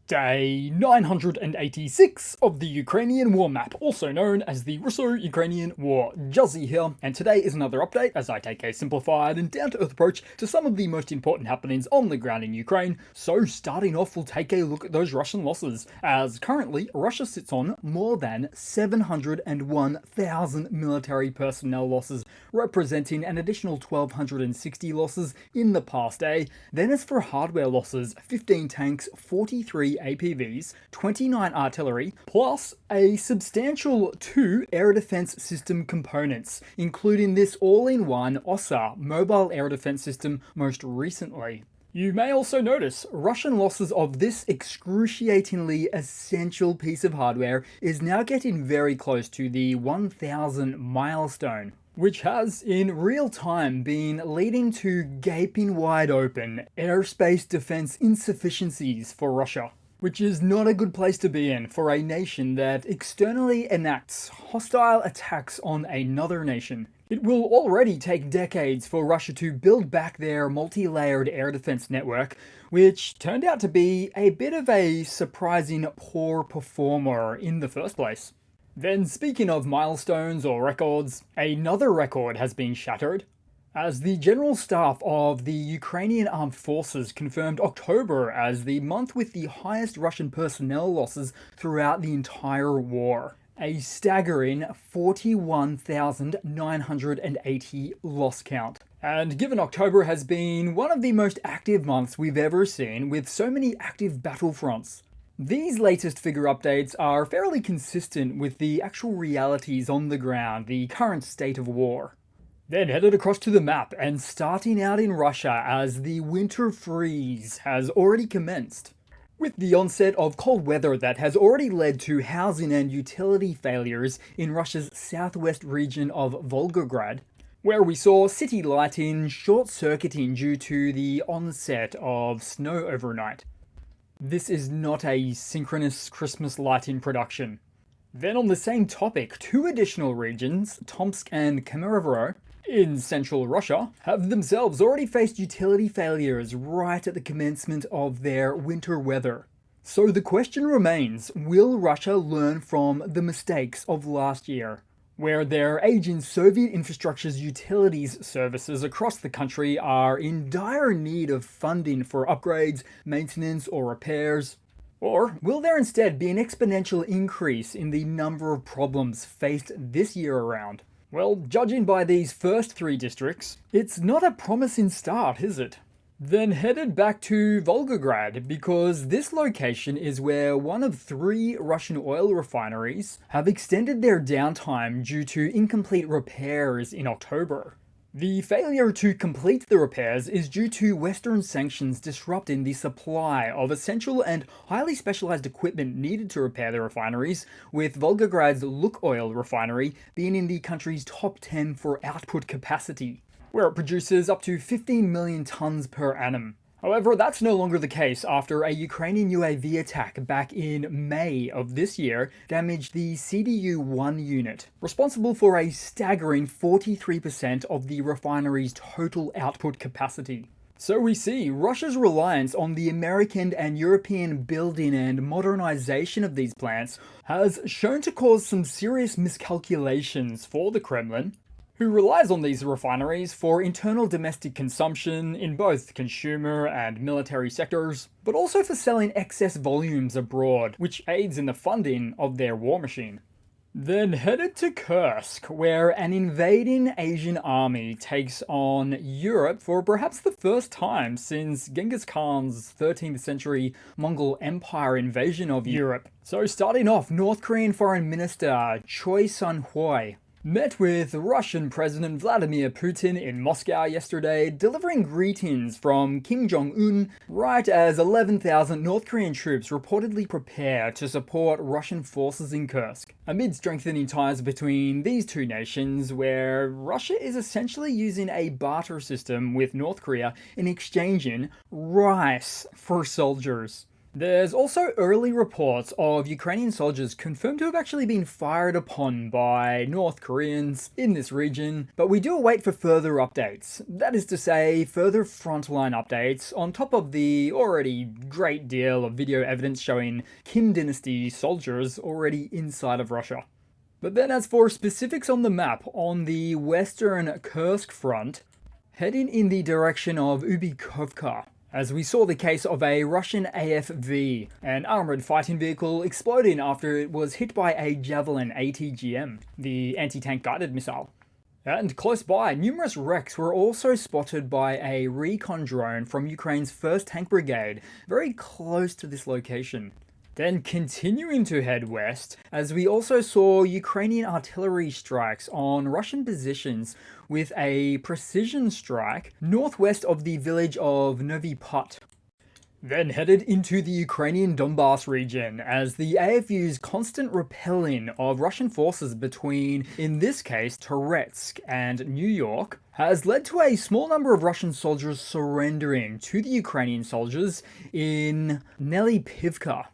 Day 986 of the Ukrainian War Map, also known as the Russo-Ukrainian War. Juzzie here, and today is another update as I take a simplified and down-to-earth approach to some of the most important happenings on the ground in Ukraine. So starting off, we'll take a look at those Russian losses, as currently Russia sits on more than 701,000 military personnel losses, representing an additional 1,260 losses in the past day. Then as for hardware losses, 15 tanks, 43 APVs, 29 artillery, plus a substantial 2 air defense system components, including this all-in-one OSA mobile air defense system most recently. You may also notice Russian losses of this excruciatingly essential piece of hardware is now getting very close to the 1,000 milestone, which has in real time been leading to gaping wide open airspace defense insufficiencies for Russia, which is not a good place to be in for a nation that externally enacts hostile attacks on another nation. It will already take decades for Russia to build back their multi-layered air defense network, which turned out to be a bit of a surprising poor performer in the first place. Then speaking of milestones or records, another record has been shattered, as the General Staff of the Ukrainian Armed Forces confirmed October as the month with the highest Russian personnel losses throughout the entire war. A staggering 41,980 loss count. And given October has been one of the most active months we've ever seen, with so many active battlefronts, these latest figure updates are fairly consistent with the actual realities on the ground, the current state of war. Then headed across to the map and starting out in Russia as the winter freeze has already commenced, with the onset of cold weather that has already led to housing and utility failures in Russia's southwest region of Volgograd, where we saw city lighting short-circuiting due to the onset of snow overnight. This is not a synchronous Christmas lighting production. Then on the same topic, 2 additional regions, Tomsk and Kemerovo, in central Russia, have themselves already faced utility failures right at the commencement of their winter weather. So the question remains, will Russia learn from the mistakes of last year, where their aging Soviet infrastructure's utilities services across the country are in dire need of funding for upgrades, maintenance, or repairs? Or will there instead be an exponential increase in the number of problems faced this year around? Well, judging by these first 3 districts, it's not a promising start, is it? Then headed back to Volgograd, because this location is where one of 3 Russian oil refineries have extended their downtime due to incomplete repairs in October. The failure to complete the repairs is due to Western sanctions disrupting the supply of essential and highly specialized equipment needed to repair the refineries, with Volgograd's Lukoil refinery being in the country's top 10 for output capacity, where it produces up to 15 million tons per annum. However, that's no longer the case after a Ukrainian UAV attack back in May of this year damaged the CDU-1 unit, responsible for a staggering 43% of the refinery's total output capacity. So we see Russia's reliance on the American and European building and modernization of these plants has shown to cause some serious miscalculations for the Kremlin, who relies on these refineries for internal domestic consumption in both consumer and military sectors, but also for selling excess volumes abroad, which aids in the funding of their war machine. Then headed to Kursk, where an invading Asian army takes on Europe for perhaps the first time since Genghis Khan's 13th century Mongol Empire invasion of Europe. So starting off, North Korean Foreign Minister Choi Sun-hui met with Russian President Vladimir Putin in Moscow yesterday, delivering greetings from Kim Jong-un right as 11,000 North Korean troops reportedly prepare to support Russian forces in Kursk, amid strengthening ties between these two nations, where Russia is essentially using a barter system with North Korea in exchanging rice for soldiers. There's also early reports of Ukrainian soldiers confirmed to have actually been fired upon by North Koreans in this region, but we do await for further updates. That is to say, further frontline updates on top of the already great deal of video evidence showing Kim Dynasty soldiers already inside of Russia. But then as for specifics on the map, on the western Kursk front, heading in the direction of Ubikovka, as we saw the case of a Russian AFV, an armoured fighting vehicle exploding after it was hit by a Javelin ATGM, the anti-tank guided missile. And close by, numerous wrecks were also spotted by a recon drone from Ukraine's 1st Tank Brigade, very close to this location. Then continuing to head west, as we also saw Ukrainian artillery strikes on Russian positions with a precision strike northwest of the village of Novy Pot. Then headed into the Ukrainian Donbass region as the AFU's constant repelling of Russian forces between, in this case, Toretsk and New York, has led to a small number of Russian soldiers surrendering to the Ukrainian soldiers in Nelipivka.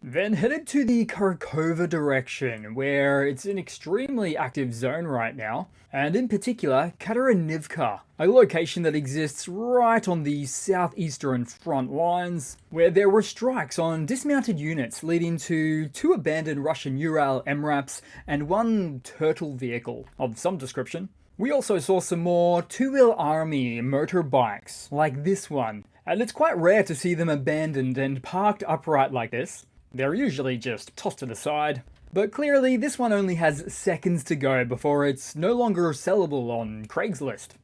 Then headed to the Kharkova direction, where it's an extremely active zone right now, and in particular, Katarinivka, a location that exists right on the southeastern front lines, where there were strikes on dismounted units leading to 2 abandoned Russian Ural MRAPs and 1 turtle vehicle of some description. We also saw some more 2-wheel army motorbikes, like this one, and it's quite rare to see them abandoned and parked upright like this. They're usually just tossed to the side. But clearly this one only has seconds to go before it's no longer sellable on Craigslist.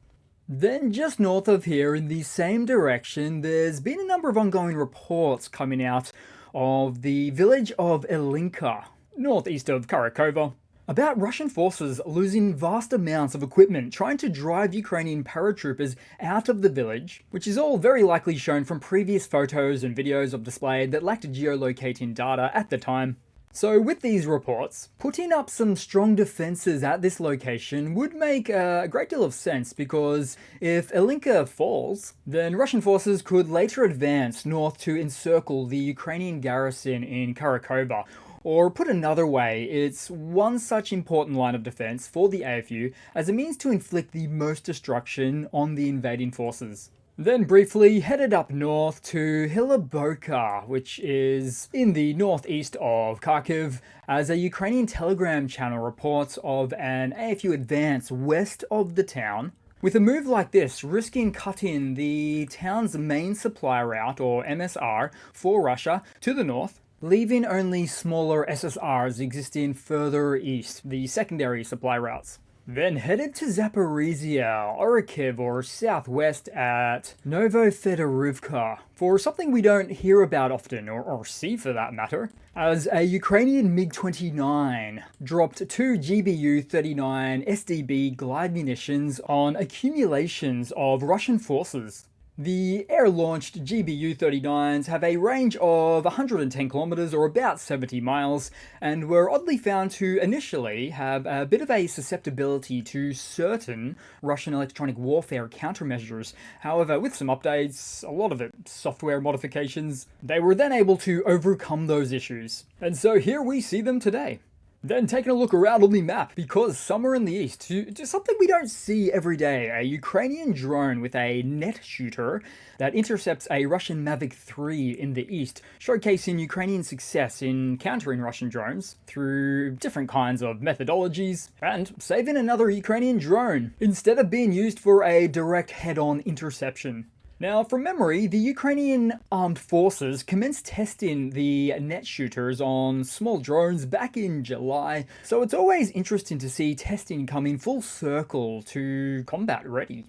Then just north of here in the same direction, there's been a number of ongoing reports coming out of the village of Elinka, northeast of Kharkova, about Russian forces losing vast amounts of equipment trying to drive Ukrainian paratroopers out of the village, which is all very likely shown from previous photos and videos of display that lacked geolocating data at the time. So with these reports, putting up some strong defenses at this location would make a great deal of sense, because if Elinka falls, then Russian forces could later advance north to encircle the Ukrainian garrison in Kharkova. Or put another way, it's one such important line of defense for the AFU as a means to inflict the most destruction on the invading forces. Then briefly headed up north to Hilaboka, which is in the northeast of Kharkiv, as a Ukrainian Telegram channel reports of an AFU advance west of the town. With a move like this, risking cutting the town's main supply route, or MSR, for Russia to the north, leaving only smaller SSRs existing further east, the secondary supply routes. Then headed to Zaporizhia, Orikhiv, or southwest at Novofedorivka, for something we don't hear about often, or see for that matter, as a Ukrainian MiG-29 dropped 2 GBU-39 SDB glide munitions on accumulations of Russian forces. The air-launched GBU-39s have a range of 110 kilometers or about 70 miles, and were oddly found to initially have a bit of a susceptibility to certain Russian electronic warfare countermeasures. However, with some updates, a lot of it software modifications, they were then able to overcome those issues. And so here we see them today. Then taking a look around on the map, because somewhere in the east, to something we don't see every day, a Ukrainian drone with a net shooter that intercepts a Russian Mavic 3 in the east, showcasing Ukrainian success in countering Russian drones through different kinds of methodologies, and saving another Ukrainian drone, instead of being used for a direct head-on interception. Now, from memory, the Ukrainian armed forces commenced testing the net shooters on small drones back in July, so it's always interesting to see testing coming full circle to combat ready.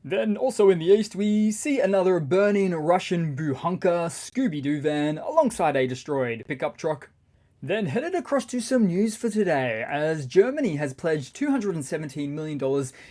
Then also in the east, we see another burning Russian Buhanka Scooby-Doo van alongside a destroyed pickup truck. Then headed across to some news for today, as Germany has pledged $217 million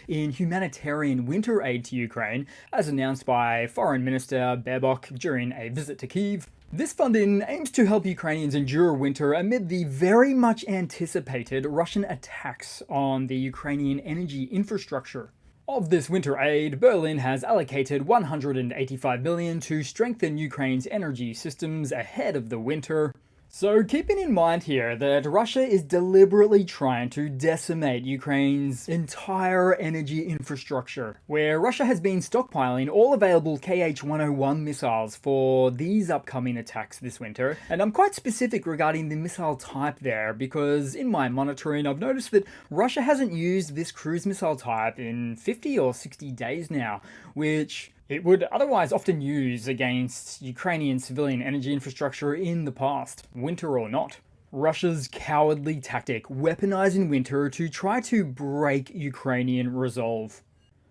in humanitarian winter aid to Ukraine, as announced by Foreign Minister Baerbock during a visit to Kyiv. This funding aims to help Ukrainians endure winter amid the very much anticipated Russian attacks on the Ukrainian energy infrastructure. Of this winter aid, Berlin has allocated 185 million to strengthen Ukraine's energy systems ahead of the winter. So keeping in mind here that Russia is deliberately trying to decimate Ukraine's entire energy infrastructure, where Russia has been stockpiling all available Kh-101 missiles for these upcoming attacks this winter. And I'm quite specific regarding the missile type there, because in my monitoring I've noticed that Russia hasn't used this cruise missile type in 50 or 60 days now, which it would otherwise often use against Ukrainian civilian energy infrastructure in the past, winter or not. Russia's cowardly tactic, weaponizing winter to try to break Ukrainian resolve.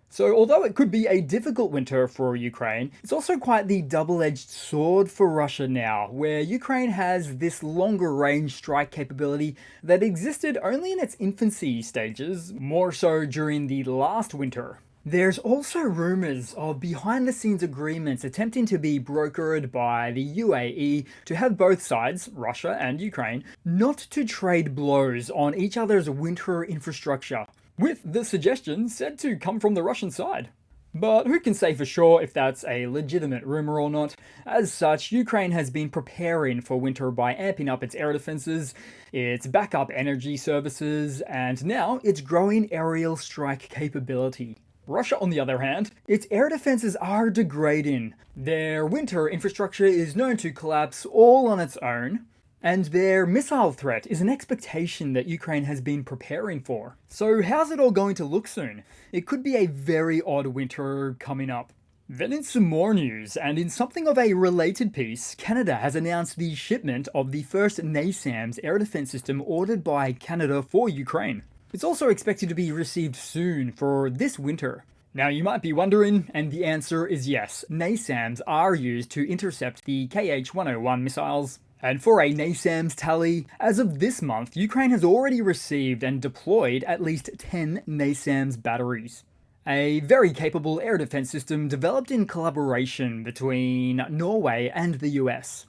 So although it could be a difficult winter for Ukraine, it's also quite the double-edged sword for Russia now, where Ukraine has this longer range strike capability that existed only in its infancy stages, more so during the last winter. There's also rumours of behind-the-scenes agreements attempting to be brokered by the UAE to have both sides, Russia and Ukraine, not to trade blows on each other's winter infrastructure, with the suggestion said to come from the Russian side. But who can say for sure if that's a legitimate rumour or not? As such, Ukraine has been preparing for winter by amping up its air defences, its backup energy services, and now its growing aerial strike capability. Russia, on the other hand, its air defenses are degrading. Their winter infrastructure is known to collapse all on its own, and their missile threat is an expectation that Ukraine has been preparing for. So how's it all going to look soon? It could be a very odd winter coming up. Then in some more news, and in something of a related piece, Canada has announced the shipment of the first NASAMS air defense system ordered by Canada for Ukraine. It's also expected to be received soon for this winter. Now you might be wondering, and the answer is yes, NASAMS are used to intercept the Kh-101 missiles. And for a NASAMS tally, as of this month, Ukraine has already received and deployed at least 10 NASAMS batteries. A very capable air defense system developed in collaboration between Norway and the US.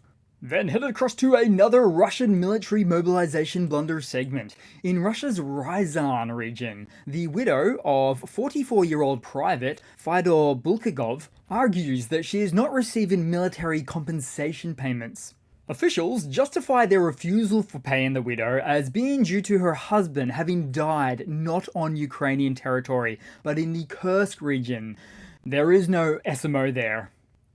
Then headed across to another Russian military mobilization blunder segment. In Russia's Ryazan region, the widow of 44-year-old private Fyodor Bulgakov argues that she is not receiving military compensation payments. Officials justify their refusal for paying the widow as being due to her husband having died not on Ukrainian territory, but in the Kursk region. There is no SMO there.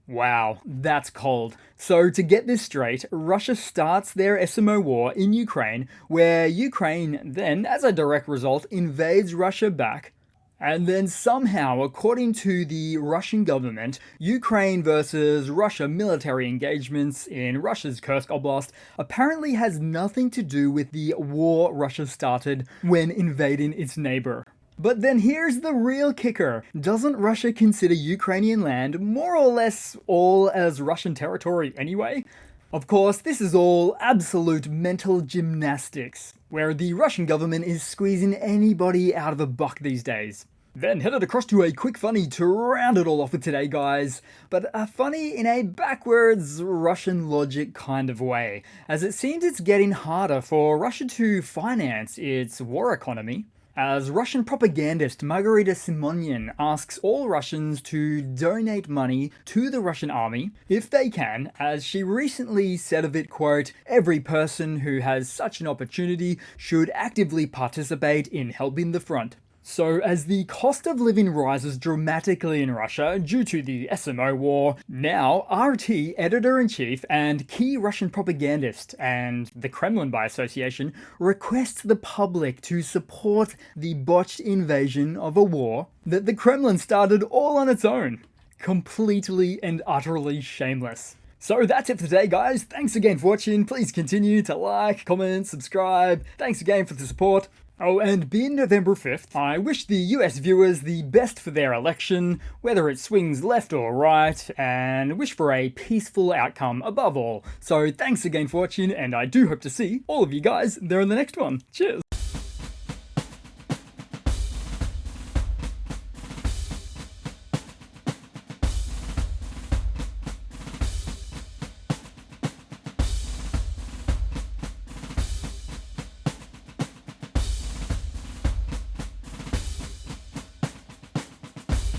Wow, that's cold. So to get this straight, Russia starts their SMO war in Ukraine, where Ukraine then, as a direct result, invades Russia back. And then somehow, according to the Russian government, Ukraine versus Russia military engagements in Russia's Kursk Oblast apparently has nothing to do with the war Russia started when invading its neighbor. But then here's the real kicker. Doesn't Russia consider Ukrainian land more or less all as Russian territory anyway? Of course, this is all absolute mental gymnastics, where the Russian government is squeezing anybody out of a buck these days. Then headed across to a quick funny to round it all off with today, guys. But a funny in a backwards Russian logic kind of way, as it seems it's getting harder for Russia to finance its war economy, as Russian propagandist Margarita Simonyan asks all Russians to donate money to the Russian army, if they can, as she recently said of it, quote, "Every person who has such an opportunity should actively participate in helping the front." So as the cost of living rises dramatically in Russia due to the SMO war, now RT editor-in-chief and key Russian propagandist, and the Kremlin by association, requests the public to support the botched invasion of a war that the Kremlin started all on its own. Completely and utterly shameless. So that's it for today, guys. Thanks again for watching. Please continue to like, comment, subscribe. Thanks again for the support. Oh, and being November 5th, I wish the US viewers the best for their election, whether it swings left or right, and wish for a peaceful outcome above all. So thanks again for watching, and I do hope to see all of you guys there in the next one. Cheers!